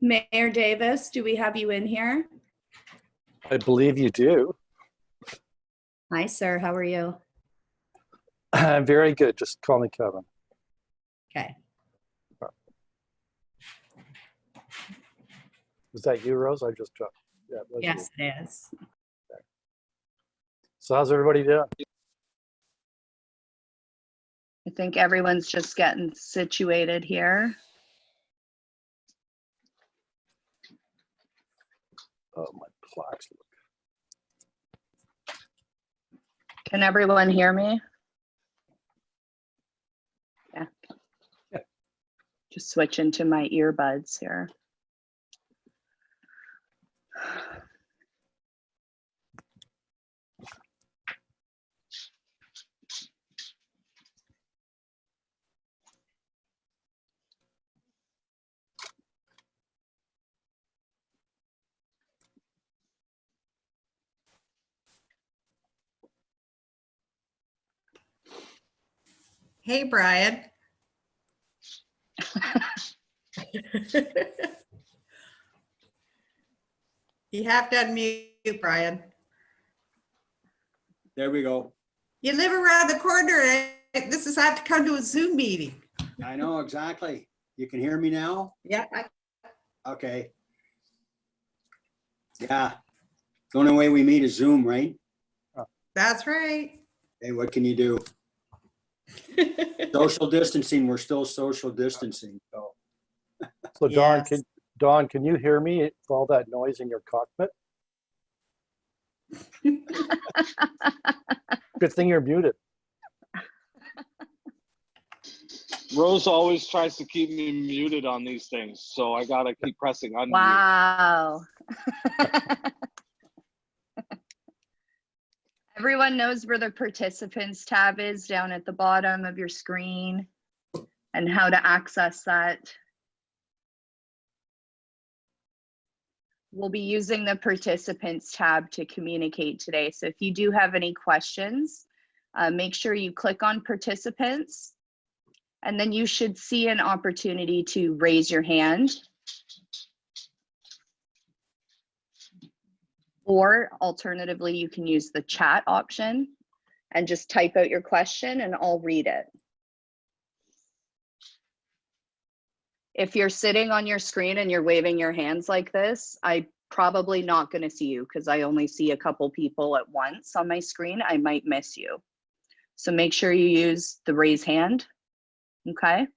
Mayor Davis, do we have you in here? I believe you do. Hi, sir. How are you? I'm very good. Just call me Kevin. Okay. Was that you, Rose? I just dropped. Yeah, it was Yes, you. it is. Okay. So how's everybody doing? I think everyone's just getting situated here. Oh, my plaques look. Can everyone hear me? Yeah. Yeah. Just switch into my earbuds here. Hey, Brian. You have to unmute, Brian. There we go. You live around the corner. This is, I have to come to a Zoom meeting. I know exactly. You can hear me now? Yeah. Okay. Yeah. The only way we meet is Zoom, right? That's right. Hey, what can you do? Social distancing, we're still social distancing. So Yes. Dawn, can you hear me with all that noise in your cockpit? Good thing you're muted. Rose always tries to keep me muted on these things, so I gotta keep pressing unmute. Wow. Everyone knows where the participants tab is down at the bottom of your screen and how to access that. We'll be using the participants tab to communicate today. So if you do have any questions, make sure you click on participants, and then you should see an opportunity to raise your hand. Or alternatively, you can use the chat option and just type out your question and I'll read it. If you're sitting on your screen and you're waving your hands like this, I'm probably not going to see you because I only see a couple people at once on my screen. I might miss you. So make sure you use the raise hand. Okay.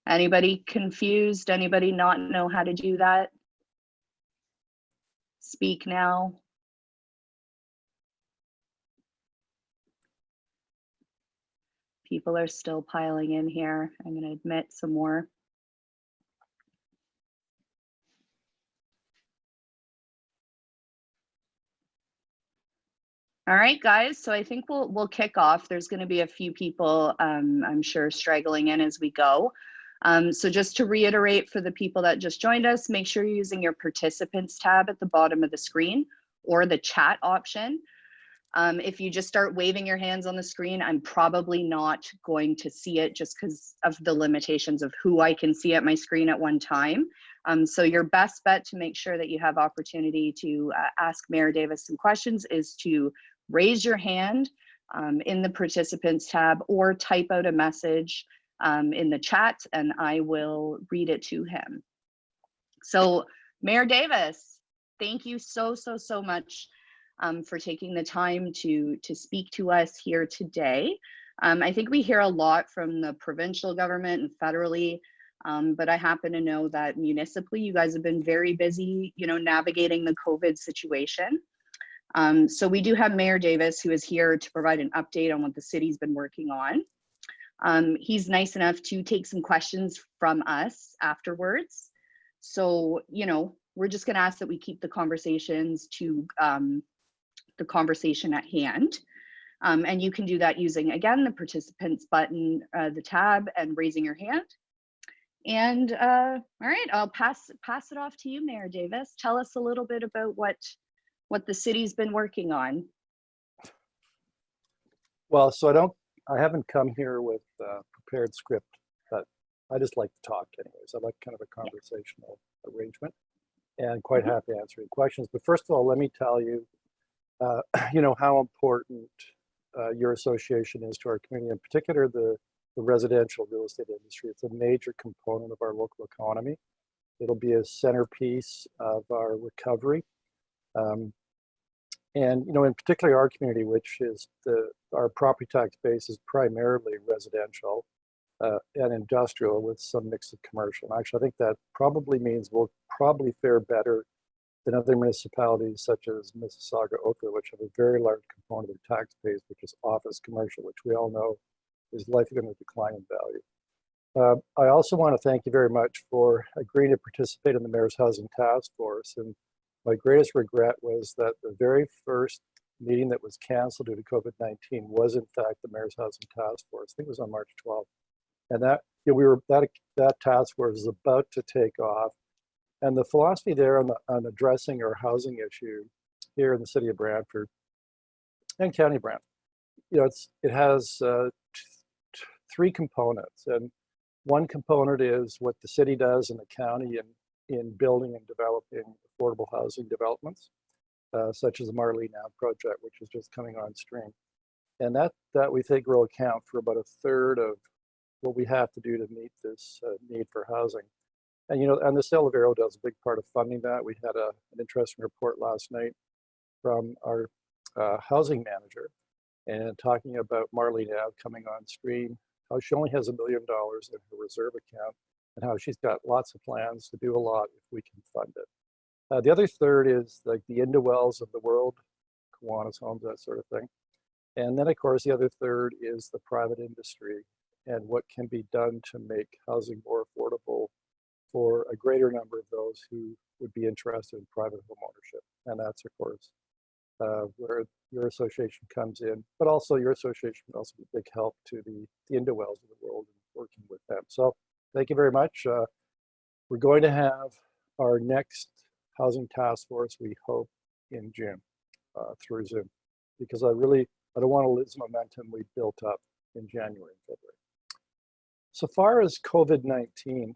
Anybody confused? Anybody not know how to do that? Speak now. People are still piling in here. I'm going to admit some more. All right, guys. So I think we'll kick off. There's going to be a few people, I'm sure, straggling in as we go. So just to reiterate for the people that just joined us, make sure you're using your participants tab at the bottom of the screen or the chat option. If you just start waving your hands on the screen, I'm probably not going to see it just because of the limitations of who I can see at my screen at one time. So your best bet to make sure that you have opportunity to ask Mayor Davis some questions is to raise your hand in the participants tab or type out a message in the chat and I will read it to him. So Mayor Davis, thank you so much for taking the time to speak to us here today. I think we hear a lot from the provincial government and federally, but I happen to know that municipally, you guys have been very busy, navigating the COVID situation. So we do have Mayor Davis, who is here to provide an update on what the city's been working on. He's nice enough to take some questions from us afterwards. So, we're just going to ask that we keep the conversations to the conversation at hand. And you can do that using, again, the participants button, the tab, and raising your hand. And all right, I'll pass it off to you, Mayor Davis. Tell us a little bit about what the city's been working on. Well, so I haven't come here with a prepared script, but I just like to talk anyways. I like kind of a conversational arrangement, and quite happy answering questions. But first of all, let me tell you, how important your association is to our community, in particular the residential real estate industry. It's a major component of our local economy. It'll be a centerpiece of our recovery. And in particular our community, which is our property tax base is primarily residential and industrial with some mix of commercial. And actually, I think that probably means we'll probably fare better than other municipalities such as Mississauga, Oakville, which have a very large component of their tax base, which is office commercial, which we all know is likely going to decline in value. I also want to thank you very much for agreeing to participate in the Mayor's Housing Task Force. And my greatest regret was that the very first meeting that was canceled due to COVID-19 was in fact the Mayor's Housing Task Force. I think it was on March 12th. And that task force is about to take off. And the philosophy there on addressing our housing issue here in the city of Brantford and County Brantford, it has three components. And one component is what the city does in the county in building and developing affordable housing developments, such as the Marlene Ave project, which is just coming on stream. And that we think will account for about a third of what we have to do to meet this need for housing. And and the sale of Arrow does a big part of funding that. We had an interesting report last night from our housing manager and talking about Marlene Ave coming on stream, how she only has $1 million in her reserve account, and how she's got lots of plans to do a lot if we can fund it. The other third is like the Indewells of the world, Kiwanis Homes, that sort of thing. And then of course, the other third is the private industry and what can be done to make housing more affordable for a greater number of those who would be interested in private home ownership. And that's, of course, where your association comes in, but also your association can also be a big help to the Indewells of the world and working with them. So thank you very much. We're going to have our next housing task force, we hope, in June through Zoom, because I don't want to lose momentum we built up in January and February. So far as COVID-19,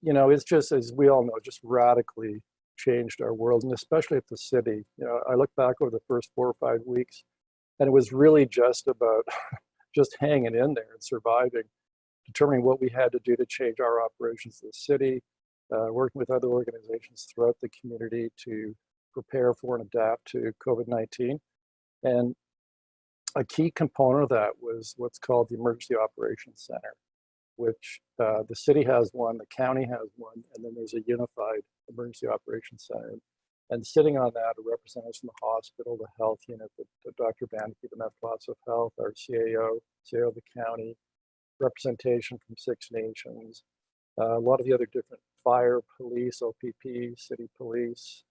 it's just, as we all know, just radically changed our world, and especially at the city. I look back over the first 4 or 5 weeks, and it was really just about just hanging in there and surviving, determining what we had to do to change our operations in the city, working with other organizations throughout the community to prepare for and adapt to COVID-19. And a key component of that was what's called the Emergency Operations Center, which the city has one, the county has one, and then there's a unified Emergency Operations Center. And sitting on that are representatives from the hospital, the health unit, the Dr. Bannicky, the Medical Office of Health, our CAO of the county, representation from Six Nations, a lot of the other different fire, police, OPP, city police,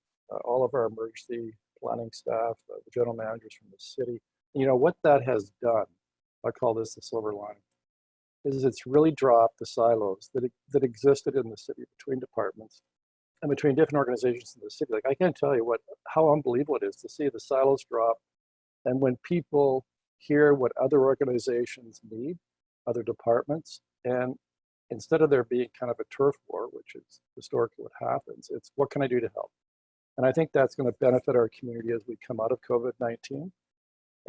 all of our emergency planning staff, the general managers from the city. What that has done, I call this the silver lining, is it's really dropped the silos that existed in the city between departments and between different organizations in the city. Like, I can't tell you how unbelievable it is to see the silos drop. And when people hear what other organizations need, other departments, and instead of there being kind of a turf war, which is historically what happens, it's what can I do to help? And I think that's going to benefit our community as we come out of COVID-19,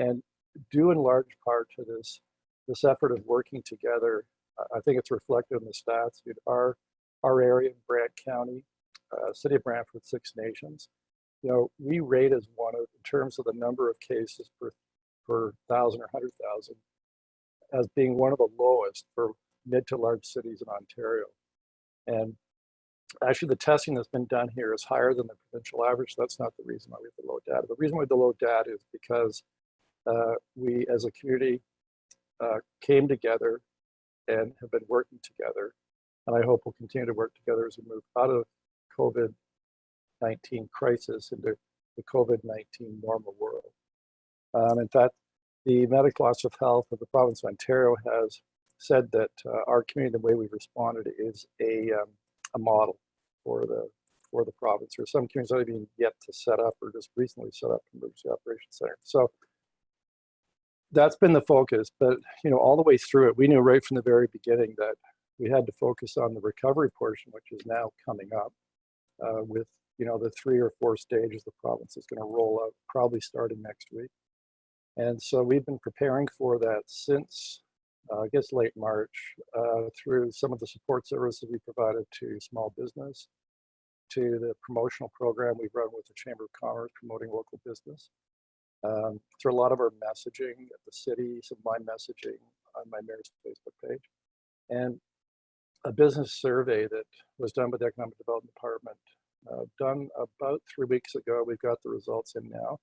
and due in large part to this effort of working together. I think it's reflected in the stats. Our area in Brant County, City of Brantford, Six Nations, we rate as one of, in terms of the number of cases per 1,000 or 100,000, as being one of the lowest for mid to large cities in Ontario. And actually the testing that's been done here is higher than the provincial average. So that's not the reason why we have the low data. The reason why we have the low data is because we as a community came together and have been working together. And I hope we'll continue to work together as we move out of COVID-19 crisis into the COVID-19 normal world. In fact, the Medical Office of Health of the province of Ontario has said that our community, the way we've responded, is a model for the province. Or some communities not even yet to set up or just recently set up an emergency operations center. So that's been the focus. But all the way through it, we knew right from the very beginning that we had to focus on the recovery portion, which is now coming up with, the 3 or 4 stages the province is going to roll out, probably starting next week. And so we've been preparing for that since, I guess, late March, through some of the support services we provided to small business, to the promotional program we've run with the Chamber of Commerce promoting local business, through a lot of our messaging at the city, some of my messaging on my mayor's Facebook page, and a business survey that was done by the Economic Development Department, done about 3 weeks ago. We've got the results in now.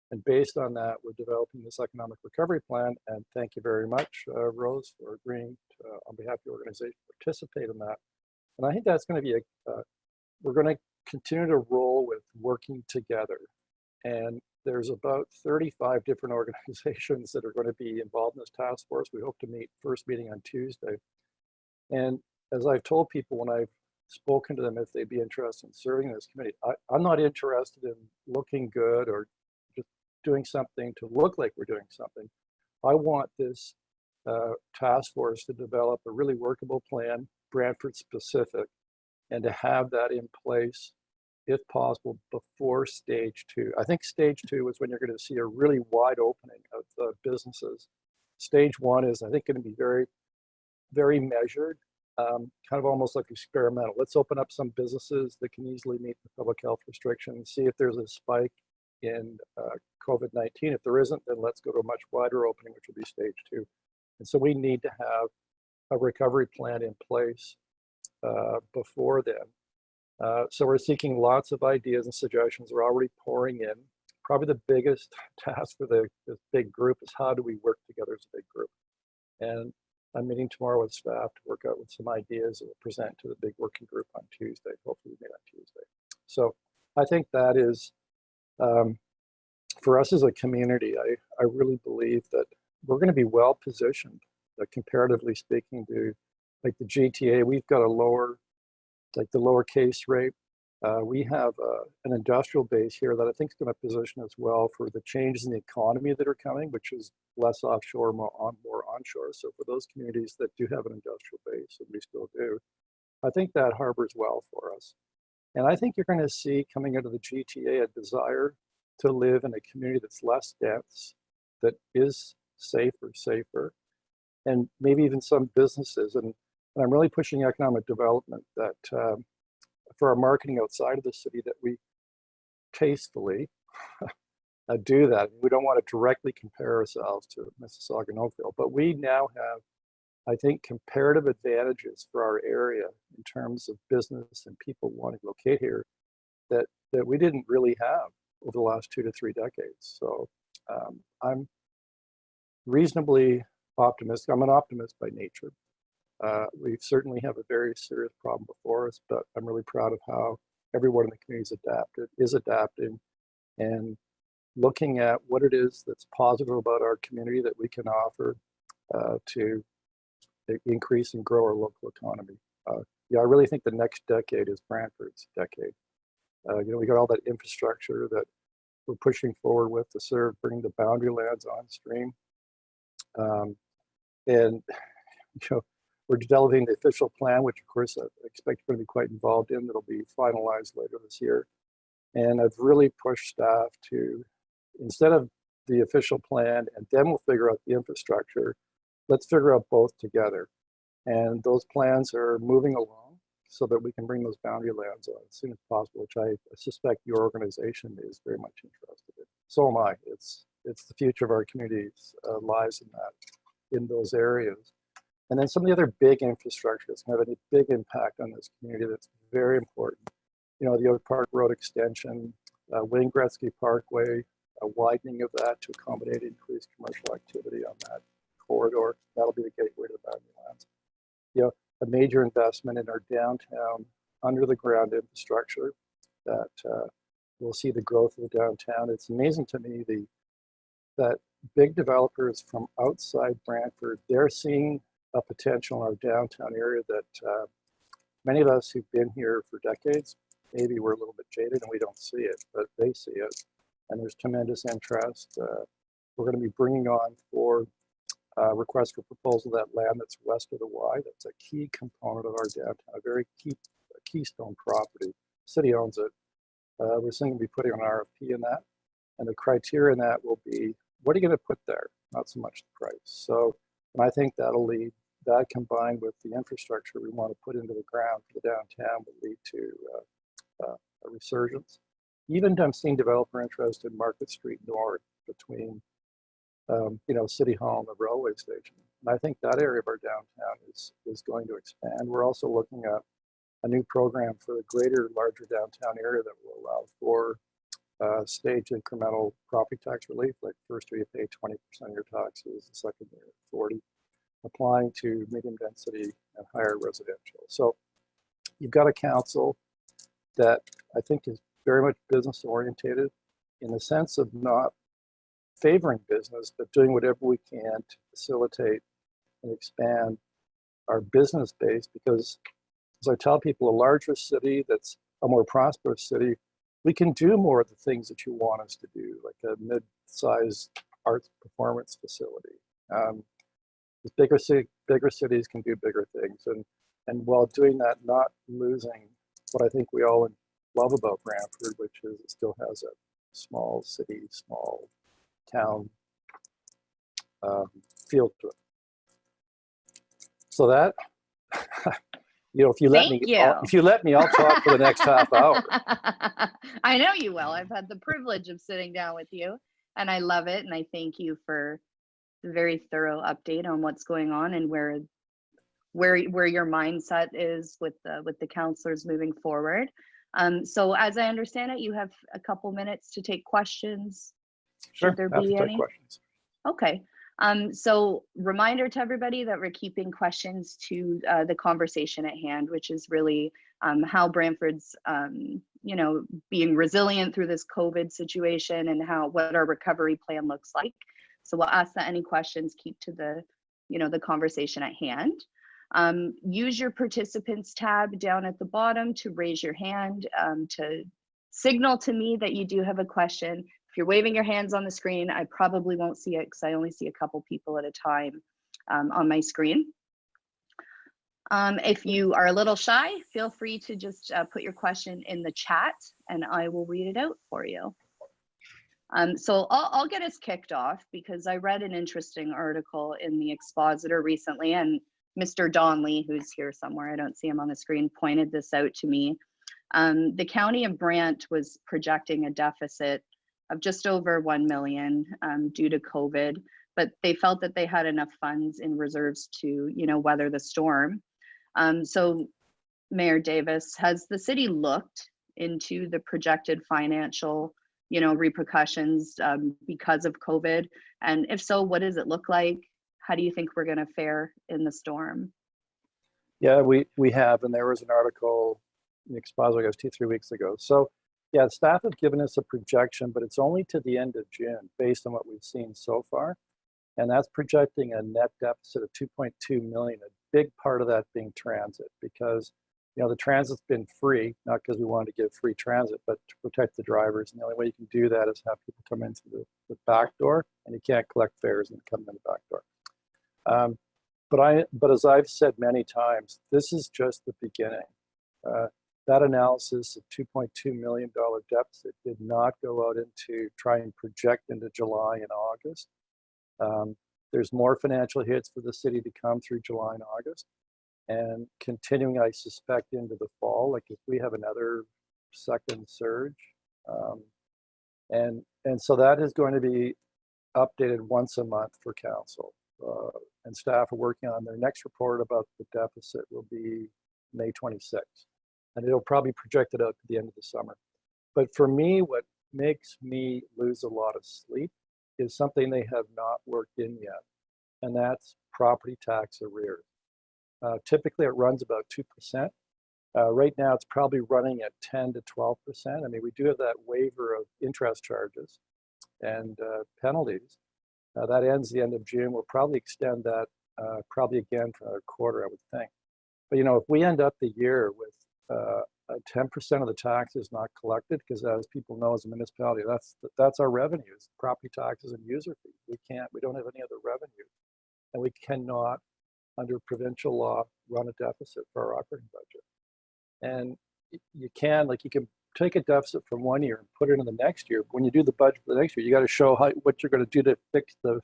And based on that, we're developing this economic recovery plan. And thank you very much, Rose, for agreeing to, on behalf of the organization, participate in that. And I think that's going to be we're going to continue to roll with working together. And there's about 35 different organizations that are going to be involved in this task force. We hope to meet first meeting on Tuesday. And as I've told people when I've spoken to them if they'd be interested in serving in this committee, I'm not interested in looking good or just doing something to look like we're doing something. I want this task force to develop a really workable plan, Brantford specific, and to have that in place, if possible, before stage 2. I think stage 2 is when you're going to see a really wide opening of businesses. Stage 1 is, I think, going to be very, very measured. Kind of almost like experimental. Let's open up some businesses that can easily meet the public health restrictions, see if there's a spike in COVID-19. If there isn't, then let's go to a much wider opening, which will be stage 2. And so we need to have a recovery plan in place before then. So we're seeking lots of ideas and suggestions. We're already pouring in. Probably the biggest task for this big group is how do we work together as a big group? And I'm meeting tomorrow with staff to work out with some ideas that we'll present to the big working group on Tuesday. Hopefully we meet on Tuesday. So I think that is, for us as a community, I really believe that we're going to be well positioned, comparatively speaking, to like the GTA. We've got a lower, like the lower case rate. We have an industrial base here that I think is going to position us well for the changes in the economy that are coming, which is less offshore, more onshore. So for those communities that do have an industrial base, and we still do, I think that harbors well for us. And I think you're going to see coming into the GTA a desire to live in a community that's less dense, that is safer, and maybe even some businesses. And I'm really pushing economic development that for our marketing outside of the city, that we tastefully do that. We don't want to directly compare ourselves to Mississauga and Oakville, but we now have, I think, comparative advantages for our area in terms of business and people wanting to locate here that we didn't really have over the last 2 to 3 decades. So I'm reasonably optimistic. I'm an optimist by nature. We certainly have a very serious problem before us, but I'm really proud of how everyone in the community is adapting and looking at what it is that's positive about our community that we can offer to increase and grow our local economy. Yeah, I really think the next decade is Brantford's decade. We got all that infrastructure that we're pushing forward with to serve, bringing the boundary lands on stream. And, we're developing the official plan, which of course I expect we're going to be quite involved in. That'll be finalized later this year. And I've really pushed staff to, instead of the official plan, and then we'll figure out the infrastructure, let's figure out both together. And those plans are moving along so that we can bring those boundary lands on as soon as possible, which I suspect your organization is very much interested in. So am I. It's the future of our communities lies in those areas. And then some of the other big infrastructure that's going to have a big impact on this community that's very important. The Oak Park Road extension, Wayne Gretzky Parkway, a widening of that to accommodate increased commercial activity on that corridor. That'll be the gateway to the boundary lands. A major investment in our downtown under the ground infrastructure that will see the growth of the downtown. It's amazing to me that big developers from outside Brantford, they're seeing a potential in our downtown area that many of us who've been here for decades, maybe we're a little bit jaded and we don't see it, but they see it. And there's tremendous interest. We're going to be bringing on 4 request for proposal, that land that's west of the Y, that's a key component of our downtown, a very keystone property. City owns it. We're going to be putting an RFP in that. And the criteria in that will be, what are you going to put there? Not so much the price. So, and I think that'll lead, that combined with the infrastructure we want to put into the ground for the downtown will lead to a resurgence. Even I'm seeing developer interest in Market Street North between, City Hall and the railway station. And I think that area of our downtown is going to expand. We're also looking at a new program for the larger downtown area that will allow for staged incremental property tax relief. Like first year you pay 20% of your taxes, the second year 40%, applying to medium density and higher residential. So you've got a council that I think is very much business orientated in the sense of not favoring business, but doing whatever we can to facilitate and expand our business base. Because as I tell people, a larger city that's a more prosperous city, we can do more of the things that you want us to do, like a mid-sized arts performance facility. Bigger cities can do bigger things. And while doing that, not losing what I think we all love about Brantford, which is it still has a small city, small town feel to it. So that, if you let me, I'll talk for the next half hour. I know you will. I've had the privilege of sitting down with you, and I love it. And I thank you for the very thorough update on what's going on and where your mindset is with the counselors moving forward. So as I understand it, you have a couple minutes to take questions. Sure, Should there happy be to take any? questions. Okay. So reminder to everybody that we're keeping questions to the conversation at hand, which is really how Brantford's, being resilient through this COVID situation and what our recovery plan looks like. So we'll ask that any questions keep to the conversation at hand. Use your participants tab down at the bottom to raise your hand to signal to me that you do have a question. If you're waving your hands on the screen, I probably won't see it because I only see a couple people at a time on my screen. If you are a little shy, feel free to just put your question in the chat and I will read it out for you. So I'll get us kicked off because I read an interesting article in the Expositor recently, and Mr. Donley, who's here somewhere, I don't see him on the screen, pointed this out to me. The county of Brant was projecting a deficit of just over 1 million due to COVID, but they felt that they had enough funds in reserves to, weather the storm. So Mayor Davis, has the city looked into the projected financial, repercussions because of COVID? And if so, what does it look like? How do you think we're going to fare in the storm? Yeah, we have, and there was an article in the Expositor, I guess 2-3 weeks ago. So yeah, staff have given us a projection, but it's only to the end of June based on what we've seen so far. And that's projecting a net deficit of 2.2 million, a big part of that being transit, because the transit's been free, not because we wanted to give free transit, but to protect the drivers. And the only way you can do that is have people come in through the back door, and you can't collect fares and come in the back door. But as I've said many times, this is just the beginning. That analysis of $2.2 million deficit did not go out into try and project into July and August. There's more financial hits for the city to come through July and August, and continuing, I suspect, into the fall. Like if we have another second surge, and so that is going to be updated once a month for council. And staff are working on their next report about the deficit will be May 26th. And it'll probably project it out to the end of the summer. But for me, what makes me lose a lot of sleep is something they have not worked in yet, and that's property tax arrears. Typically, it runs about 2%. Right now, it's probably running at 10 to 12%. I mean, we do have that waiver of interest charges and penalties. That ends the end of June. We'll probably extend that probably again for another quarter, I would think. But if we end up the year with 10% of the taxes not collected, because as people know, as a municipality, that's our revenues, property taxes and user fees. We don't have any other revenue. And we cannot, under provincial law, run a deficit for our operating budget. And you can take a deficit from one year and put it in the next year. When you do the budget for the next year, you got to show what you're going to do to fix the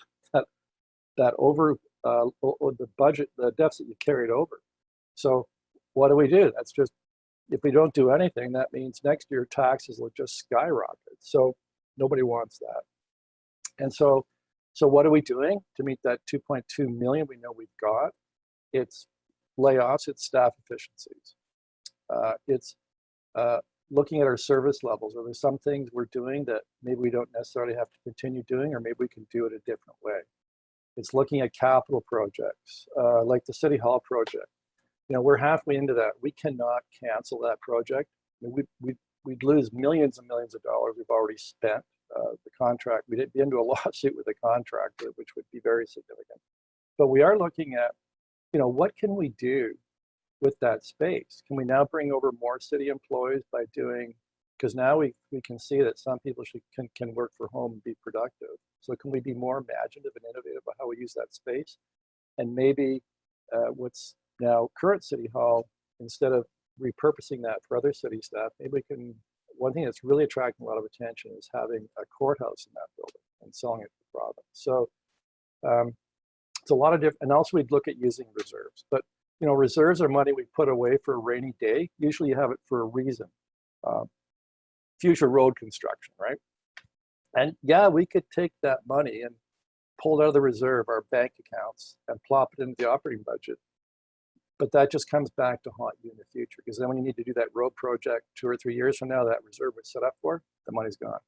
budget, the deficit you carried over. So what do? That's just, if we don't do anything, that means next year taxes will just skyrocket. So nobody wants that. And so what are we doing to meet that 2.2 million we know we've got? It's layoffs, it's staff efficiencies. It's looking at our service levels. Are there some things we're doing that maybe we don't necessarily have to continue doing, or maybe we can do it a different way? It's looking at capital projects, like the City Hall project. You know, we're halfway into that. We cannot cancel that project. I mean, we'd lose millions and millions of dollars we've already spent. The contract, we'd be into a lawsuit with the contractor, which would be very significant. But we are looking at, you know, what can we do with that space? Can we now bring over more city employees by doing, because now we can see that some people can work from home and be productive. So can we be more imaginative and innovative about how we use that space? And maybe what's now current City Hall, instead of repurposing that for other city staff, maybe we can, one thing that's really attracting a lot of attention is having a courthouse in that building and selling it to the province. So it's a lot of different, and also we'd look at using reserves. But you know, reserves are money we put away for a rainy day. Usually you have it for a reason. Future road construction, right? And yeah, we could take that money and pull it out of the reserve, our bank accounts, and plop it into the operating budget. But that just comes back to haunt you in the future, because then when you need to do that road project 2 or 3 years from now, that reserve was set up for, the money's gone.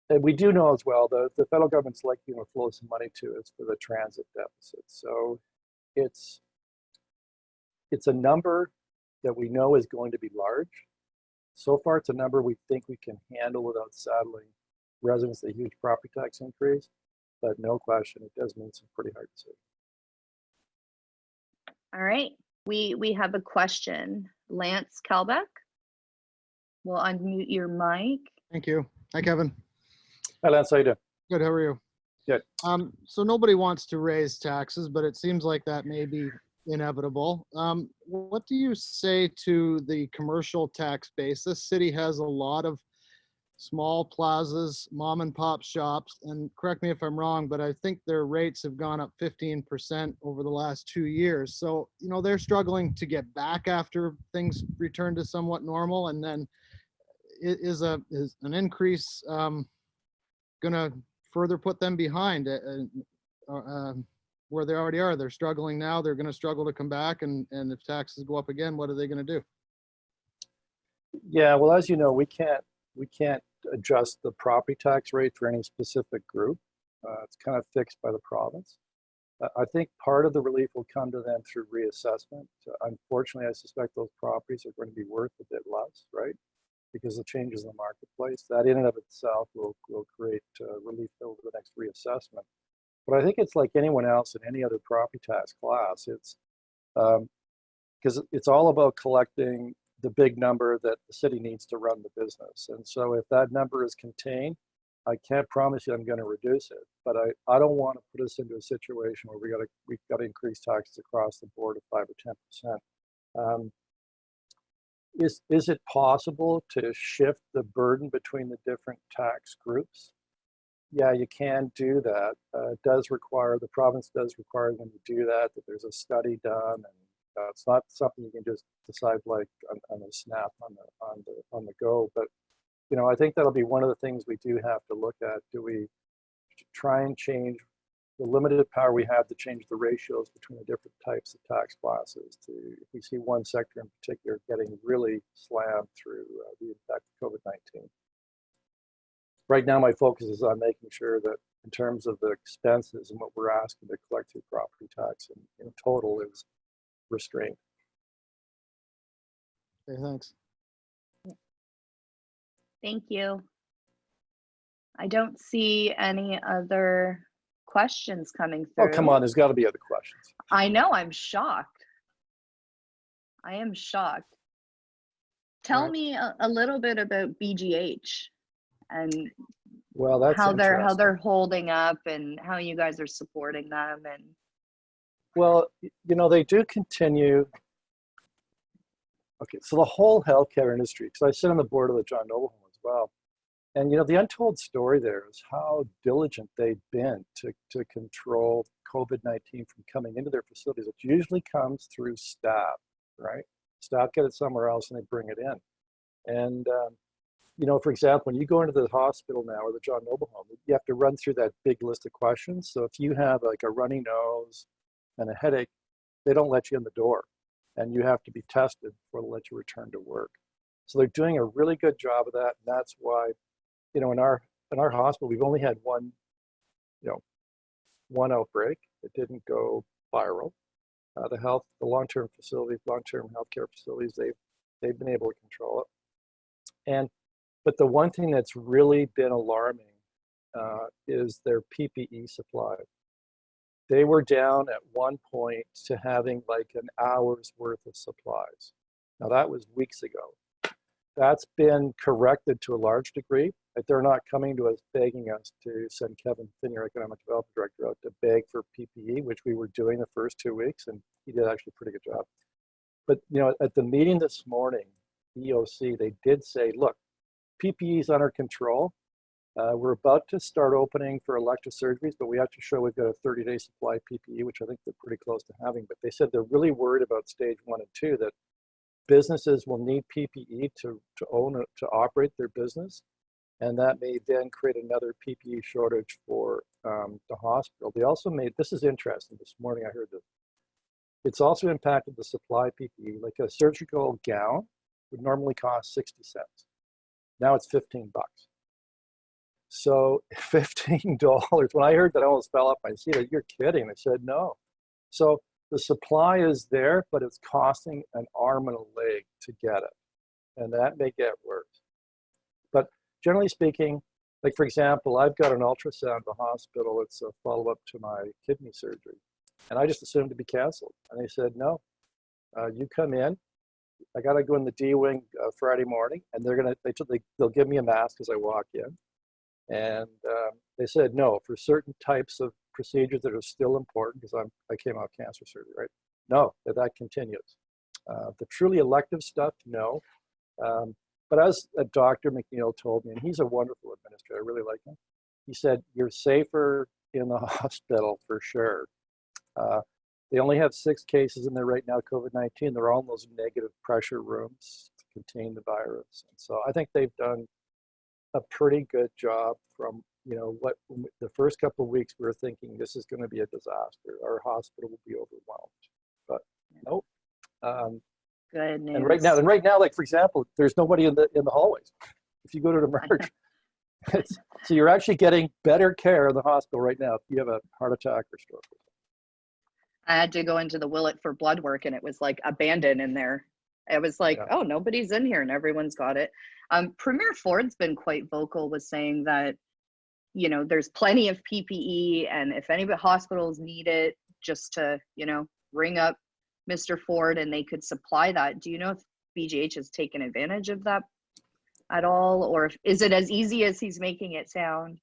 And we do know as well, the federal government's likely to flow some money to us for the transit deficit. So it's a number that we know is going to be large. So far, it's a number we think we can handle without saddling residents with a huge property tax increase. But no question, it does mean some pretty hard decisions. All right, we have a question. Lance Kalbeck, we'll unmute your mic. Thank you. Hi, Kevin. Hi, Lance, how you doing? Good. How are you? Good. So nobody wants to raise taxes, but it seems like that may be inevitable. What do you say to the commercial tax base? This city has a lot of small plazas, mom and pop shops, and correct me if I'm wrong, but I think their rates have gone up 15% over the last 2 years. So, you know, they're struggling to get back after things return to somewhat normal. And then is an increase gonna further put them behind where they already are? They're struggling now. They're gonna struggle to come back. And if taxes go up again, what are they gonna do? Yeah, well, as you know, we can't adjust the property tax rate for any specific group. It's kind of fixed by the province. I think part of the relief will come to them through reassessment. Unfortunately, I suspect those properties are going to be worth a bit less, right? Because of changes in the marketplace. That in and of itself will create relief over the next reassessment. But I think it's like anyone else in any other property tax class. It's because it's all about collecting the big number that the city needs to run the business. And so if that number is contained, I can't promise you I'm going to reduce it, but I don't want to put us into a situation where we've got to increase taxes across the board of 5 or 10%. Is it possible to shift the burden between the different tax groups? Yeah, you can do that. It does require, the province does require when you do that there's a study done, and it's not something you can just decide like on a snap on the go. But you know, I think that'll be one of the things we do have to look at. Do we try and change the limited power we have to change the ratios between the different types of tax classes? If we see one sector in particular getting really slammed through the impact of COVID-19. Right now, my focus is on making sure that in terms of the expenses and what we're asking to collect through property tax in total is restrained. Okay, thanks. Thank you. I don't see any other questions coming through. Oh, come on, there's got to be other questions. I know, I'm shocked. I am shocked. Tell Right. me a little bit about BGH and Well, that's how they're interesting. holding up and how you guys are supporting them and Well, they do continue. Okay, so the whole healthcare industry, because I sit on the board of the John Noble Home as well. And the untold story there is how diligent they've been to control COVID-19 from coming into their facilities. It usually comes through staff, right? Staff get it somewhere else and they bring it in. And for example, when you go into the hospital now or the John Noble Home, you have to run through that big list of questions. So if you have like a runny nose and a headache, they don't let you in the door, and you have to be tested before they let you return to work. So they're doing a really good job of that, and that's why, in our hospital, we've only had one outbreak. It didn't go viral. The long-term facilities, long-term healthcare facilities, they've been able to control it. But the one thing that's really been alarming is their PPE supply. They were down at one point to having like an hour's worth of supplies. Now that was weeks ago. That's been corrected to a large degree. Like, they're not coming to us begging us to send Kevin Finney, our Economic Development Director, out to beg for PPE, which we were doing the first 2 weeks, and he did actually a pretty good job. But at the meeting this morning, EOC, they did say, look, PPE is under control. We're about to start opening for elective surgeries, but we have to show we've got a 30-day supply of PPE, which I think they're pretty close to having. But they said they're really worried about stage 1 and 2, that businesses will need PPE to operate their business. And that may then create another PPE shortage for the hospital. They also this is interesting, this morning I heard this. It's also impacted the supply PPE. Like a surgical gown would normally cost 60 cents. Now it's $15. So $15, when I heard that, I almost fell off my seat. Like, you're kidding. I said, no. So the supply is there, but it's costing an arm and a leg to get it. And that may get worse. But generally speaking, like for example, I've got an ultrasound at the hospital. It's a follow-up to my kidney surgery. And I just assumed to be canceled. And they said, no, you come in. I got to go in the D wing Friday morning, and they'll give me a mask as I walk in. And they said, no, for certain types of procedures that are still important, because I came out of cancer surgery, right? No, that continues. The truly elective stuff, no. But as Dr. McNeil told me, and he's a wonderful administrator, I really like him. He said, you're safer in the hospital for sure. They only have 6 cases in there right now, COVID-19. They're all in those negative pressure rooms to contain the virus. And so I think they've done a pretty good job from, what the first couple of weeks we were thinking this is going to be a disaster. Our hospital will be overwhelmed, but nope. good news. And right now, like for example, there's nobody in the hallways. If you go to the merge, so you're actually getting better care in the hospital right now if you have a heart attack or stroke. I had to go into the Willett for blood work and it was like abandoned in there. It was like, Yeah. oh, nobody's in here and everyone's got it. Premier Ford's been quite vocal with saying that, there's plenty of PPE, and if any hospitals need it, just to, ring up Mr. Ford and they could supply that. Do you know if BGH has taken advantage of that at all? Or is it as easy as he's making it sound?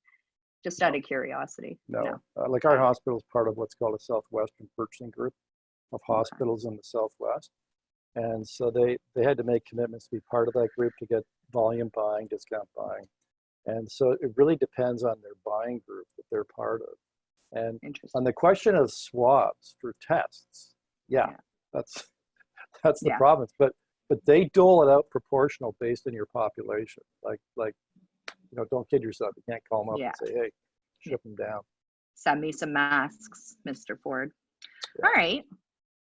Just out of curiosity. No. Like our hospital is part of what's called a Southwestern purchasing group of hospitals in the Southwest. And so they had to make commitments to be part of that group to get volume buying, discount buying. And so it really depends on their buying group that they're part of. And on the question of swabs for tests, that's the province. But they dole it out proportional based on your population. Like don't kid yourself. You can't call them up and say, hey, ship them down. Send me some masks, Mr. Ford. Yeah. All right.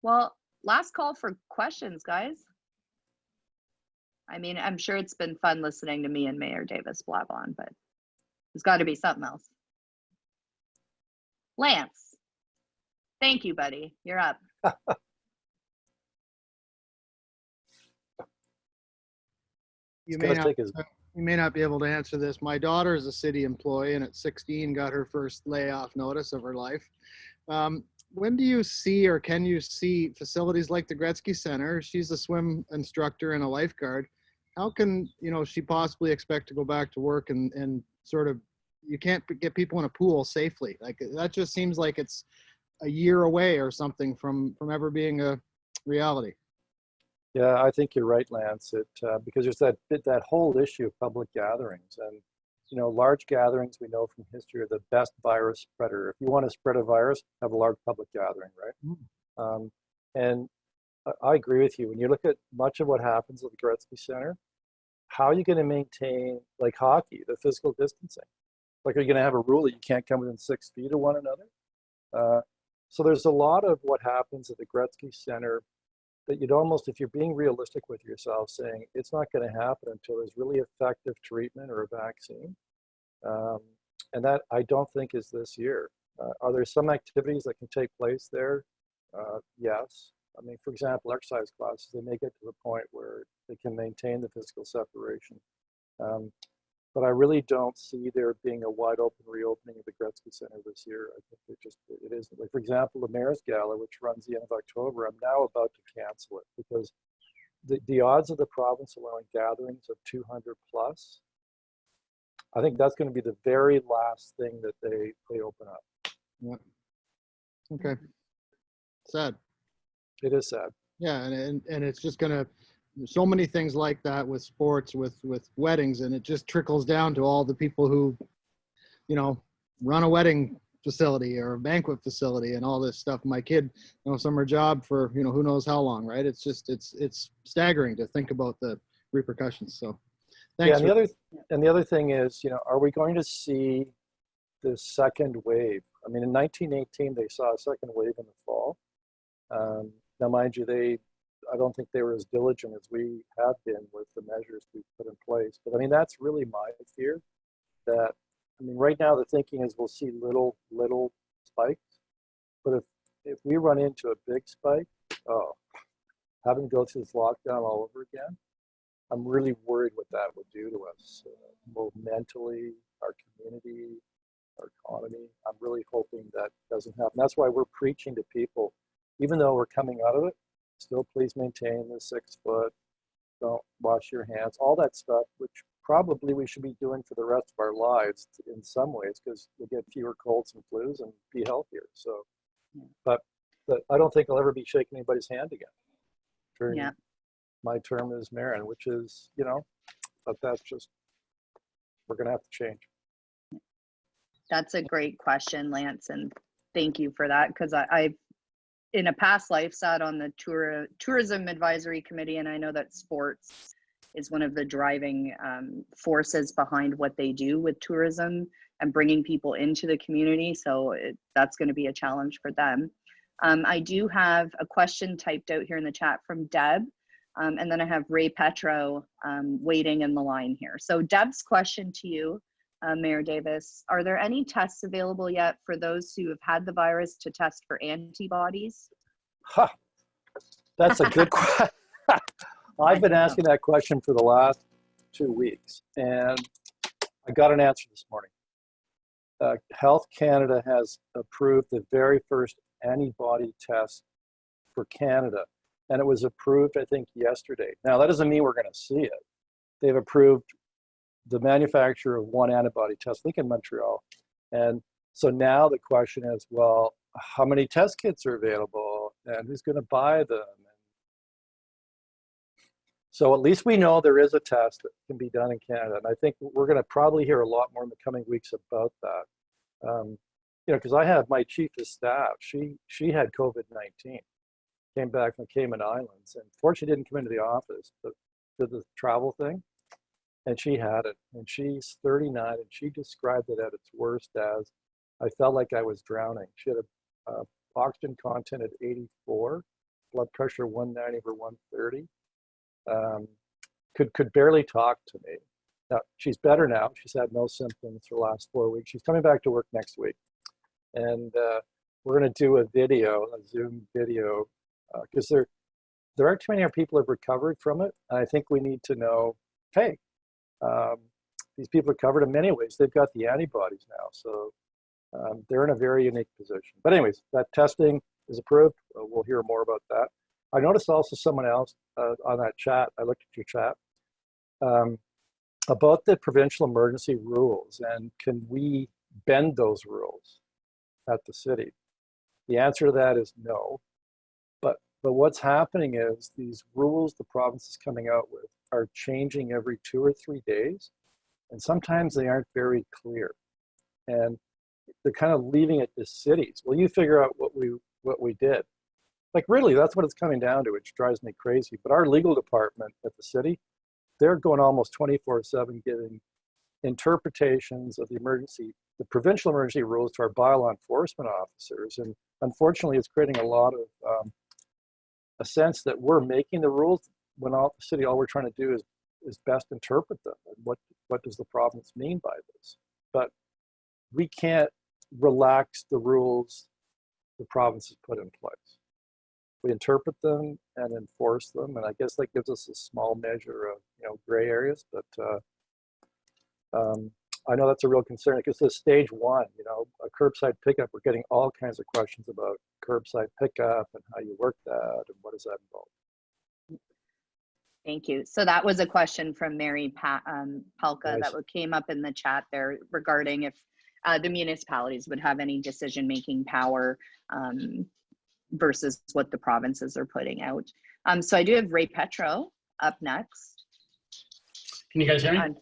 Well, last call for questions, guys. I mean, I'm sure it's been fun listening to me and Mayor Davis blab on, but there's got to be something else. Lance, thank you, buddy. You're up. You may not be able to answer this. My daughter is a city employee and at 16 got her first layoff notice of her life. When do you see, or can you see, facilities like the Gretzky Center? She's a swim instructor and a lifeguard. How can she possibly expect to go back to work and sort of you can't get people in a pool safely. Like that just seems like it's a year away or something from ever being a reality. Yeah, I think you're right, Lance. Because there's that whole issue of public gatherings, and large gatherings we know from history are the best virus spreader. If you want to spread a virus, have a large public gathering, right? And I agree with you. When you look at much of what happens at the Gretzky Center, how are you going to maintain, like hockey, the physical distancing? Like, are you going to have a rule that you can't come within 6 feet of one another? So there's a lot of what happens at the Gretzky Center that you'd almost, if you're being realistic with yourself, saying it's not going to happen until there's really effective treatment or a vaccine. And that I don't think is this year. Are there some activities that can take place there? Yes. I mean, for example, exercise classes, they may get to the point where they can maintain the physical separation. But I really don't see there being a wide open reopening of the Gretzky Center this year. I think it isn't. Like, for example, the Mayor's Gala, which runs the end of October, I'm now about to cancel it because the odds of the province allowing gatherings of 200 plus, I think that's going to be the very last thing that they open up. Yeah. Okay. Sad. It is sad. Yeah, and it's just gonna, so many things like that with sports, with weddings, and it just trickles down to all the people who, run a wedding facility or a banquet facility and all this stuff. My kid, summer job for who knows how long, right? It's just it's staggering to think about the repercussions. So, thanks. Yeah, and the other thing is, are we going to see the second wave? I mean, in 1918 they saw a second wave in the fall. Now, mind you, I don't think they were as diligent as we have been with the measures we put in place. But I mean, that's really my fear. That, I mean, right now the thinking is we'll see little spikes. But if we run into a big spike, having to go through this lockdown all over again, I'm really worried what that would do to us, both mentally, our community, our economy. I'm really hoping that doesn't happen. That's why we're preaching to people, even though we're coming out of it, still please maintain the 6 foot, don't wash your hands, all that stuff, which probably we should be doing for the rest of our lives in some ways, because we'll get fewer colds and flus and be healthier. So, but I don't think I'll ever be shaking anybody's hand again during my term as mayor, which is, but that's just, we're going to have to change. That's a great question, Lance, and thank you for that, because I've in a past life sat on the tourism advisory committee, and I know that sports is one of the driving forces behind what they do with tourism and bringing people into the community. So that's going to be a challenge for them. I do have a question typed out here in the chat from Deb, and then I have Ray Petro waiting in the line here. So Deb's question to you, Mayor Davis, are there any tests available yet for those who have had the virus to test for antibodies? That's a good question. I've been asking that question for the last 2 weeks, and I got an answer this morning. Health Canada has approved the very first antibody test for Canada, and it was approved, I think, yesterday. Now, that doesn't mean we're going to see it. They've approved the manufacture of one antibody test, I think in Montreal. And so now the question is, well, how many test kits are available and who's going to buy them? So at least we know there is a test that can be done in Canada. And I think we're going to probably hear a lot more in the coming weeks about that. Because I have my chief of staff, she had COVID-19, came back from the Cayman Islands, and fortunately didn't come into the office, but did the travel thing. And she had it, and she's 39, and she described it at its worst as, I felt like I was drowning. She had a oxygen content at 84, blood pressure 190/130. Could barely talk to me. Now, she's better now. She's had no symptoms for the last 4 weeks. She's coming back to work next week. And we're going to do a Zoom video, because there aren't too many people who have recovered from it. And I think we need to know, hey, these people are covered in many ways. They've got the antibodies now. So they're in a very unique position. But anyways, that testing is approved. We'll hear more about that. I noticed also someone else on that chat, I looked at your chat, about the provincial emergency rules, and can we bend those rules at the city? The answer to that is no. But what's happening is these rules the province is coming out with are changing every 2 or 3 days, and sometimes they aren't very clear. And they're kind of leaving it to cities. Well, you figure out what we did. Like, really, that's what it's coming down to, which drives me crazy. But our legal department at the city, they're going almost 24/7 giving interpretations of the provincial emergency rules to our bylaw enforcement officers. And unfortunately, it's creating a lot of a sense that we're making the rules when the city, all we're trying to do is best interpret them. And what does the province mean by this? But we can't relax the rules the province has put in place. We interpret them and enforce them, and I guess that gives us a small measure of gray areas. But I know that's a real concern because this stage one, a curbside pickup, we're getting all kinds of questions about curbside pickup and how you work that and what does that involve. Thank you. So that was a question from Mary Palka Nice. that came up in the chat there regarding if the municipalities would have any decision-making power versus what the provinces are putting out. So I do have Ray Petro up next. Can you guys hear me?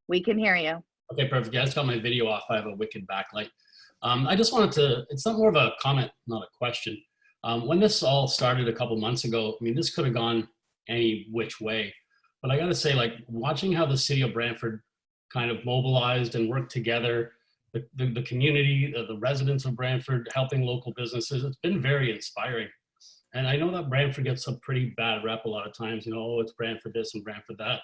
We can hear you. Okay, perfect. Yeah, I just got my video off. I have a wicked backlight. I just wanted to, it's not more of a comment, not a question. When this all started a couple months ago, I mean, this could have gone any which way. But I got to say, like, watching how the city of Brantford kind of mobilized and worked together, the community, the residents of Brantford, helping local businesses, it's been very inspiring. And I know that Brantford gets a pretty bad rep a lot of times, oh, it's Brantford this and Brantford that.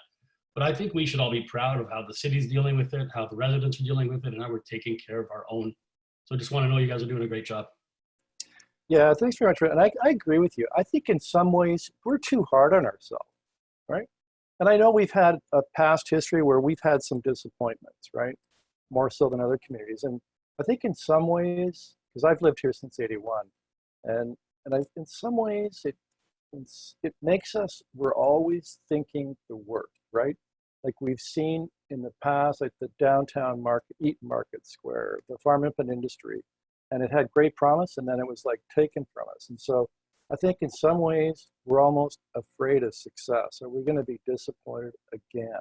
But I think we should all be proud of how the city's dealing with it, how the residents are dealing with it, and how we're taking care of our own. So I just want to know you guys are doing a great job. Yeah, thanks very much. And I agree with you. I think in some ways we're too hard on ourselves, right? And I know we've had a past history where we've had some disappointments, right? More so than other communities. And I think in some ways, because I've lived here since '81, and in some ways it makes us, we're always thinking the worst, right? Like we've seen in the past, like the downtown market, Eaton Market Square, the farm implement industry, and it had great promise, and then it was like taken from us. And so I think in some ways we're almost afraid of success. Are we going to be disappointed again?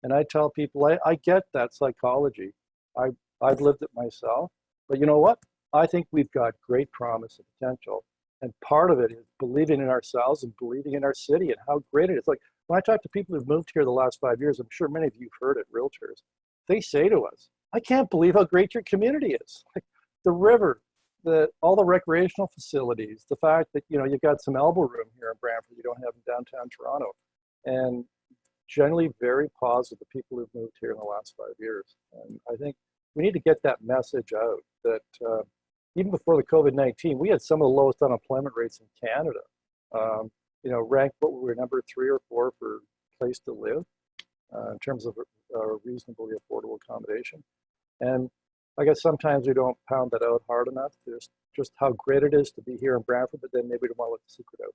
And I tell people, I get that psychology. I've lived it myself, but you know what? I think we've got great promise and potential. And part of it is believing in ourselves and believing in our city and how great it is. Like when I talk to people who've moved here the last 5 years, I'm sure many of you have heard it, realtors, they say to us, I can't believe how great your community is. Like the river, all the recreational facilities, the fact that, you've got some elbow room here in Brantford you don't have in downtown Toronto. And generally very positive, the people who've moved here in the last 5 years. And I think we need to get that message out that even before the COVID-19, we had some of the lowest unemployment rates in Canada. Ranked what we were number 3 or 4 for place to live in terms of reasonably affordable accommodation. And I guess sometimes we don't pound that out hard enough, just how great it is to be here in Brantford, but then maybe we don't want to let the secret out.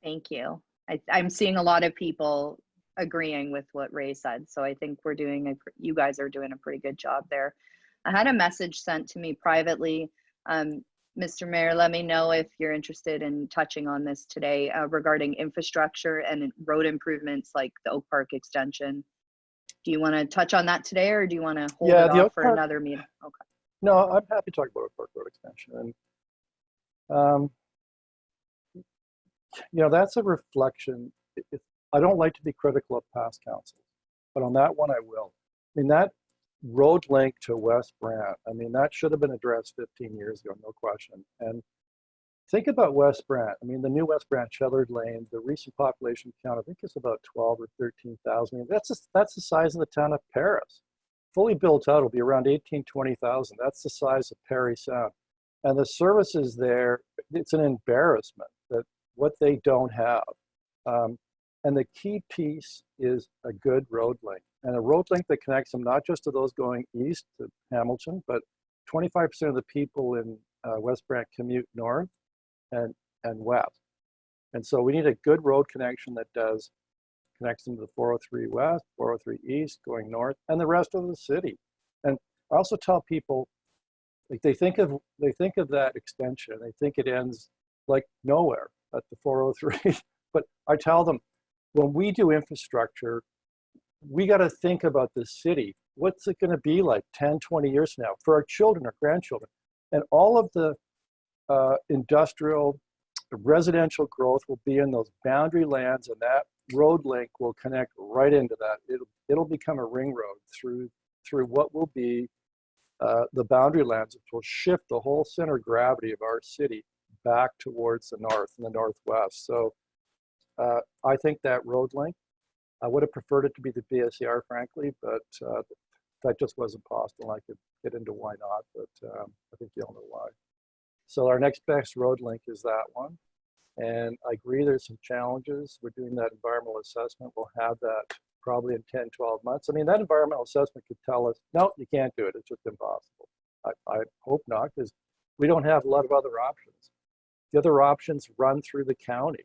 Thank you. I'm seeing a lot of people agreeing with what Ray said. So I think you guys are doing a pretty good job there. I had a message sent to me privately. Mr. Mayor, let me know if you're interested in touching on this today regarding infrastructure and road improvements like the Oak Park extension. Do you want to touch on that today, or do you want to hold it off for another meeting? Okay. No, I'm happy to talk about Oak Park Road extension. And that's a reflection. I don't like to be critical of past councils, but on that one I will. I mean, that road link to West Brant, that should have been addressed 15 years ago, no question. And think about West Brant. The new West Brant Chellard Lane, the recent population count, I think it's about 12 or 13,000. That's the size of the town of Paris. Fully built out, it'll be around 18, 20,000. That's the size of Perry Sound. And the services there, it's an embarrassment that what they don't have. And the key piece is a good road link, and a road link that connects them not just to those going east to Hamilton, but 25% of the people in West Brant commute north and west. And so we need a good road connection that does connects into the 403 West, 403 East, going north, and the rest of the city. And I also tell people, like they think of that extension, they think it ends like nowhere at the 403. But I tell them, when we do infrastructure, we got to think about the city. What's it going to be like 10, 20 years from now for our children, our grandchildren? And all of the industrial, residential growth will be in those boundary lands, and that road link will connect right into that. It'll become a ring road through what will be the boundary lands, which will shift the whole center of gravity of our city back towards the north and the northwest. So I think that road link, I would have preferred it to be the BSER, frankly, but that just wasn't possible. I could get into why not, but I think you all know why. So our next best road link is that one. And I agree there's some challenges. We're doing that environmental assessment. We'll have that probably in 10, 12 months. I mean, that environmental assessment could tell us, no, you can't do it. It's just impossible. I hope not, because we don't have a lot of other options. The other options run through the county.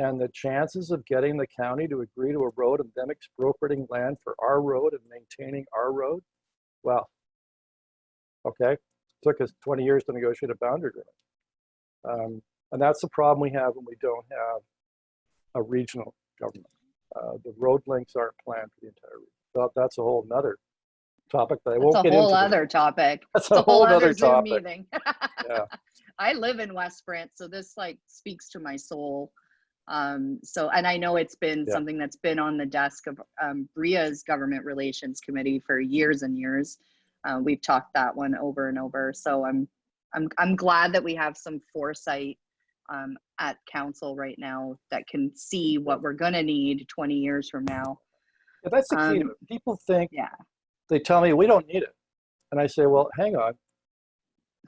And the chances of getting the county to agree to a road and them expropriating land for our road and maintaining our road, well, okay, it took us 20 years to negotiate a boundary agreement. And that's the problem we have when we don't have a regional government. The road links aren't planned for the entire region. But that's a whole nother topic that I won't get into. That's a whole other topic. That's a whole other Zoom topic. meeting. Yeah. I live in West Brant, so this like speaks to my soul. So, and I know it's been something that's been on the desk of Bria's government relations committee for years and years. We've talked that one over and over. So I'm glad that we have some foresight at council right now that can see what we're gonna need 20 years from now. Yeah, that's the key. People think, they tell me we don't need it. And I say, well, hang on.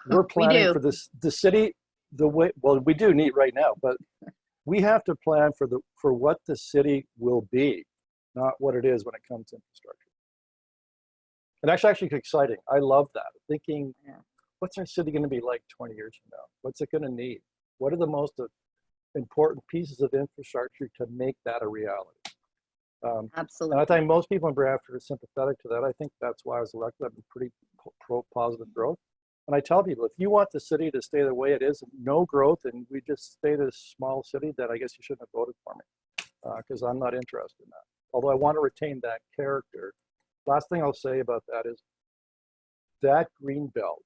We're planning for this, the city, the way, well, we do need right now, but we have to plan for what the city will be, not what it is when it comes to infrastructure. And that's actually exciting. I love that. Thinking, what's our city going to be like 20 years from now? What's it going to need? What are the most important pieces of infrastructure to make that a reality? Absolutely. And I think most people in Brantford are sympathetic to that. I think that's why I was elected. I've been pretty pro-positive growth. And I tell people, if you want the city to stay the way it is, no growth, and we just stay this small city, then I guess you shouldn't have voted for me, because I'm not interested in that. Although I want to retain that character. Last thing I'll say about that is that green belt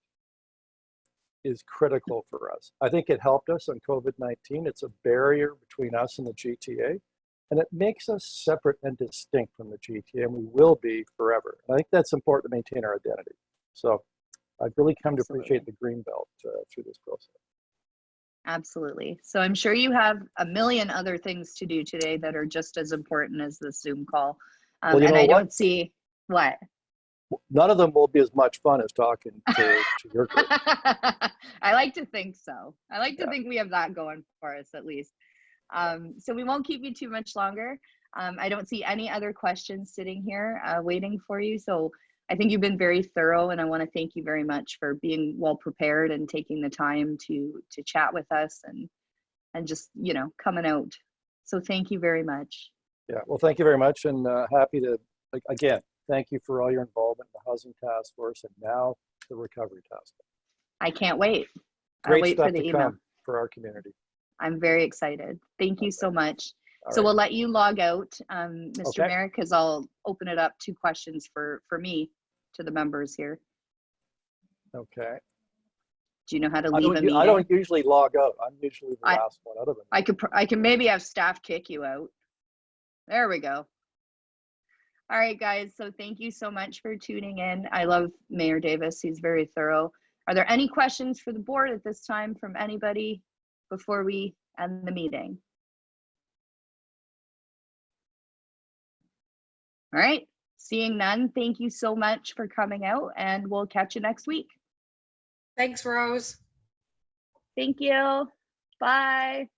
is critical for us. I think it helped us on COVID-19. It's a barrier between us and the GTA, and it makes us separate and distinct from the GTA, and we will be forever. And I think that's important to maintain our identity. So I've really come to appreciate the green belt through this process. Absolutely. So I'm sure you have a million other things to do today that are just as important as the Zoom call. Well, and I don't see what. None of them will be as much fun as talking to your group. I like to think so. I like to think we have that going for us at least. So we won't keep you too much longer. I don't see any other questions sitting here waiting for you. So I think you've been very thorough, and I want to thank you very much for being well prepared and taking the time to chat with us and just, you know, coming out. So thank you very much. Yeah, well, thank you very much, and happy to, again, thank you for all your involvement in the Housing Task Force and now the Recovery Task Force. I can't wait. Great I'll wait stuff for the to email. come for our community. I'm very excited. Thank you so much. All So right. we'll let you log out, Mr. Okay. Merrick, because I'll open it up to questions for me to the members here. Okay. Do you know how to leave a meeting? I don't usually log out. I'm usually the last one out of them. I can maybe have staff kick you out. There we go. All right, guys. So thank you so much for tuning in. I love Mayor Davis. He's very thorough. Are there any questions for the board at this time from anybody before we end the meeting? All right. Seeing none, thank you so much for coming out, and we'll catch you next week. Thanks, Rose. Thank you. Bye.